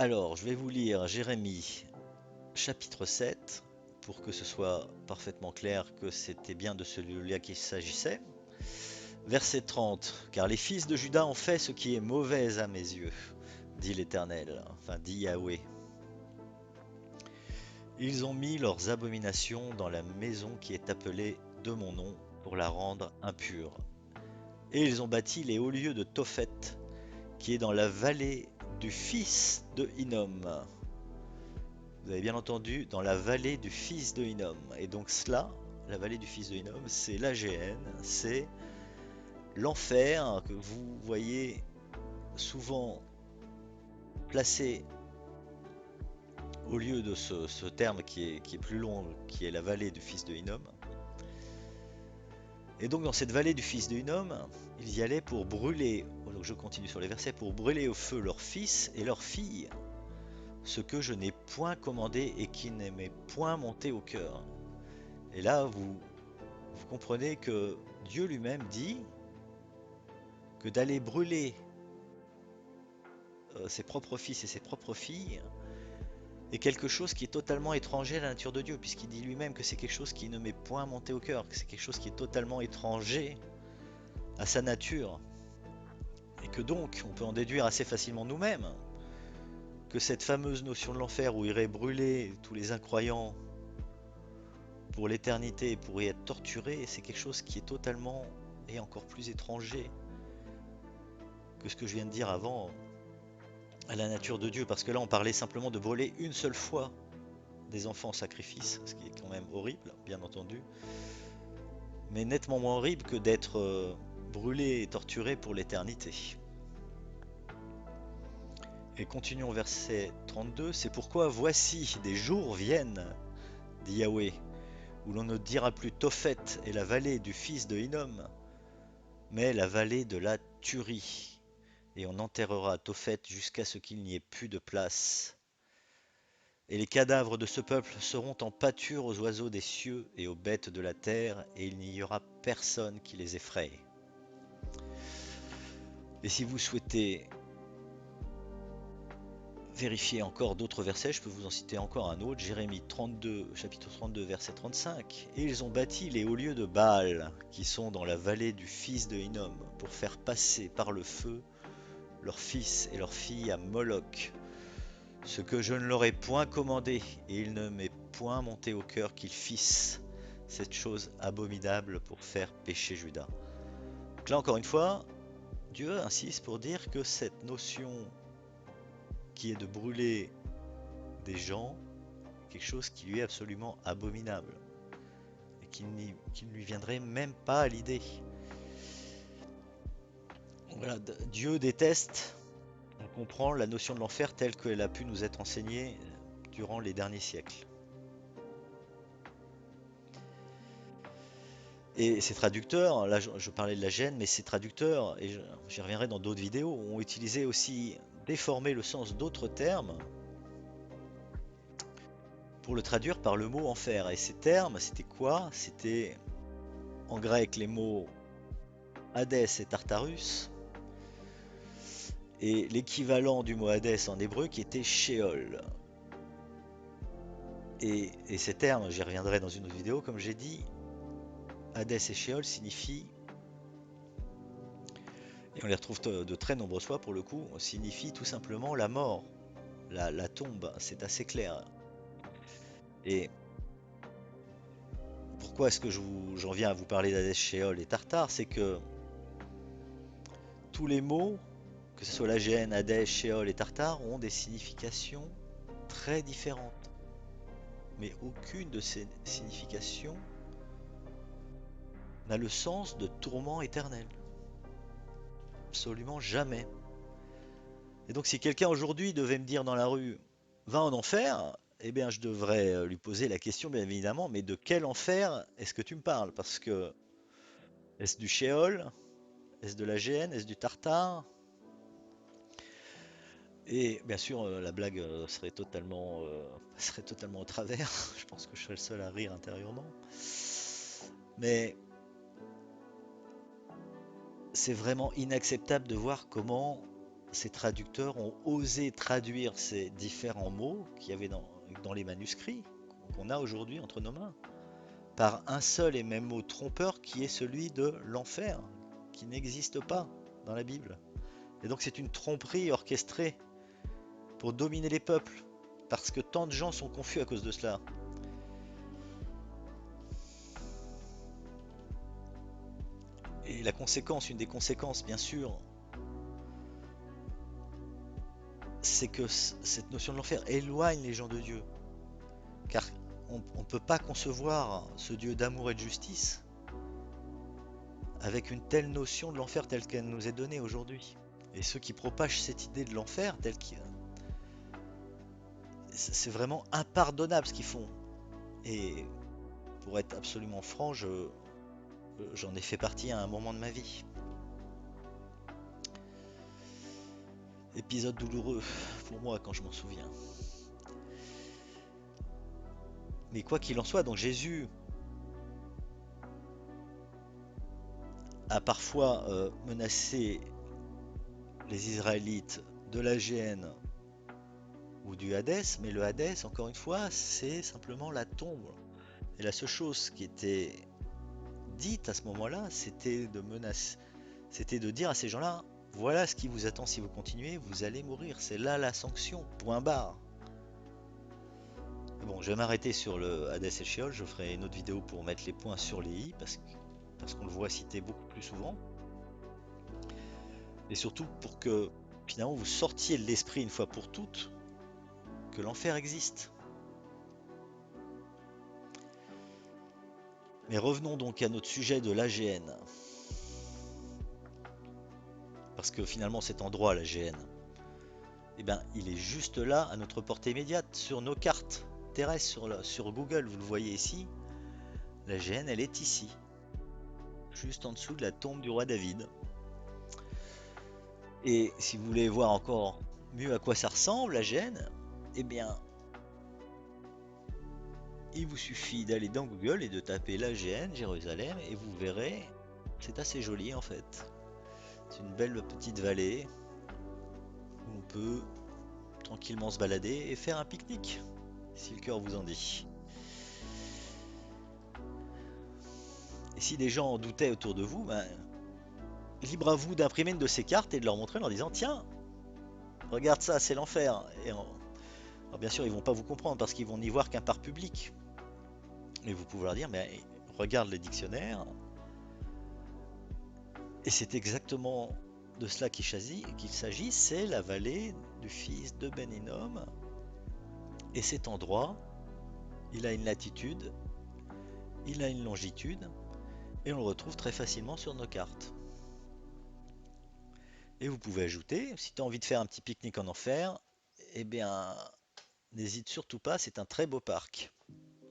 Alors, je vais vous lire Jérémie chapitre 7 pour que ce soit parfaitement clair que c'était bien de celui-là qu'il s'agissait. Verset 30. Car les fils de Juda ont fait ce qui est mauvais à mes yeux, dit l'Éternel, enfin dit Yahweh. Ils ont mis leurs abominations dans la maison qui est appelée de mon nom pour la rendre impure. Et ils ont bâti les hauts lieux de Tophet, qui est dans la vallée du fils de Hinnom. Vous avez bien entendu, dans la vallée du fils de Hinnom. Et donc cela, la vallée du fils de Hinnom, c'est l'AGN, c'est l'enfer que vous voyez souvent placé au lieu de ce terme qui est plus long, qui est la vallée du fils de Hinnom. Et donc dans cette vallée du fils de Hinnom, ils y allaient pour brûler, donc je continue sur les versets, pour brûler au feu leurs fils et leurs filles, ce que je n'ai point commandé et qui ne m'est point monté au cœur. Et là, vous comprenez que Dieu lui-même dit que d'aller brûler ses propres fils et ses propres filles est quelque chose qui est totalement étranger à la nature de Dieu, puisqu'il dit lui-même que c'est quelque chose qui ne m'est point monté au cœur, que c'est quelque chose qui est totalement étranger à sa nature, et que donc on peut en déduire assez facilement nous-mêmes que cette fameuse notion de l'enfer où irait brûler tous les incroyants pour l'éternité, pour y être torturés, c'est quelque chose qui est totalement et encore plus étranger que ce que je viens de dire avant à la nature de Dieu, parce que là on parlait simplement de brûler une seule fois des enfants en sacrifice, ce qui est quand même horrible, bien entendu, mais nettement moins horrible que d'être brûlé et torturé pour l'éternité. Et continuons au verset 32, c'est pourquoi voici des jours viennent, dit Yahweh, où l'on ne dira plus Tophet et la vallée du fils de Hinnom, mais la vallée de la tuerie, et on enterrera Tophet jusqu'à ce qu'il n'y ait plus de place. Et les cadavres de ce peuple seront en pâture aux oiseaux des cieux et aux bêtes de la terre, et il n'y aura personne qui les effraie. Et si vous souhaitez vérifier encore d'autres versets, je peux vous en citer encore un autre, Jérémie 32, chapitre 32, verset 35. Et ils ont bâti les hauts lieux de Baal, qui sont dans la vallée du fils de Hinnom, pour faire passer par le feu leurs fils et leurs filles à Moloch, ce que je ne leur ai point commandé, et il ne m'est point monté au cœur qu'ils fissent cette chose abominable pour faire pécher Juda. Donc là encore une fois, Dieu insiste pour dire que cette notion qui est de brûler des gens, quelque chose qui lui est absolument abominable et qui ne lui viendrait même pas à l'idée. Voilà, Dieu déteste, on comprend la notion de l'enfer telle qu'elle a pu nous être enseignée durant les derniers siècles. Et ces traducteurs, là je parlais de la gêne, mais ces traducteurs, et j'y reviendrai dans d'autres vidéos, ont utilisé aussi, déformé le sens d'autres termes pour le traduire par le mot enfer. Et ces termes, c'était quoi? C'était en grec les mots Hadès et Tartarus, et l'équivalent du mot Hadès en hébreu qui était Sheol. Et ces termes, j'y reviendrai dans une autre vidéo, comme j'ai dit, Hadès et Sheol signifient, et on les retrouve de très nombreuses fois pour le coup, signifient tout simplement la mort, la tombe, c'est assez clair. Et pourquoi est-ce que j'en viens à vous parler d'Hadès, Sheol et Tartare? C'est que tous les mots, que ce soit l'AGN, Hadès, Sheol et Tartare, ont des significations très différentes. Mais aucune de ces significations n'a le sens de tourment éternel. Absolument jamais. Et donc si quelqu'un aujourd'hui devait me dire dans la rue, va en enfer, eh bien je devrais lui poser la question bien évidemment, mais de quel enfer est-ce que tu me parles? Parce que est-ce du Sheol? Est-ce de la GN? Est-ce du Tartare? Et bien sûr la blague serait totalement au travers. Je pense que je serais le seul à rire intérieurement. Mais c'est vraiment inacceptable de voir comment ces traducteurs ont osé traduire ces différents mots qu'il y avait dans les manuscrits qu'on a aujourd'hui entre nos mains par un seul et même mot trompeur qui est celui de l'enfer, qui n'existe pas dans la Bible. Et donc c'est une tromperie orchestrée pour dominer les peuples, parce que tant de gens sont confus à cause de cela. Et la conséquence, une des conséquences bien sûr, c'est que cette notion de l'enfer éloigne les gens de Dieu. Car on ne peut pas concevoir ce Dieu d'amour et de justice avec une telle notion de l'enfer telle qu'elle nous est donnée aujourd'hui. Et ceux qui propagent cette idée de l'enfer, c'est vraiment impardonnable ce qu'ils font. Et pour être absolument franc, j'en ai fait partie à un moment de ma vie. Épisode douloureux pour moi quand je m'en souviens. Mais quoi qu'il en soit, donc Jésus a parfois menacé les Israélites de la géhenne ou du Hadès, mais le Hadès, encore une fois, c'est simplement la tombe. Et la seule chose qui était dite à ce moment-là, c'était de menacer, c'était de dire à ces gens-là, voilà ce qui vous attend si vous continuez, vous allez mourir. C'est là la sanction, point barre. Bon, je vais m'arrêter sur le Hadès et Sheol, je ferai une autre vidéo pour mettre les points sur les i, parce qu'on le voit cité beaucoup plus souvent. Et surtout pour que finalement vous sortiez de l'esprit une fois pour toutes que l'enfer existe. Mais revenons donc à notre sujet de l'AGN. Parce que finalement cet endroit, l'AGN, eh ben, il est juste là, à notre portée immédiate, sur nos cartes terrestres, sur Google, vous le voyez ici. L'AGN, elle est ici, juste en dessous de la tombe du roi David. Et si vous voulez voir encore mieux à quoi ça ressemble, l'AGN, eh bien, il vous suffit d'aller dans Google et de taper l'AGN Jérusalem et vous verrez, c'est assez joli en fait. C'est une belle petite vallée où on peut tranquillement se balader et faire un pique-nique, si le cœur vous en dit. Et si des gens en doutaient autour de vous, ben, libre à vous d'imprimer une de ces cartes et de leur montrer en leur disant tiens, regarde ça, c'est l'enfer. Alors bien sûr, ils vont pas vous comprendre parce qu'ils vont n'y voir qu'un part public. Mais vous pouvez leur dire mais regarde les dictionnaires. Et c'est exactement de cela qu'il s'agit, c'est la vallée du fils de Ben Hinnom. Et cet endroit, il a une latitude, il a une longitude, et on le retrouve très facilement sur nos cartes. Et vous pouvez ajouter, si tu as envie de faire un petit pique-nique en enfer, eh bien, n'hésite surtout pas, c'est un très beau parc.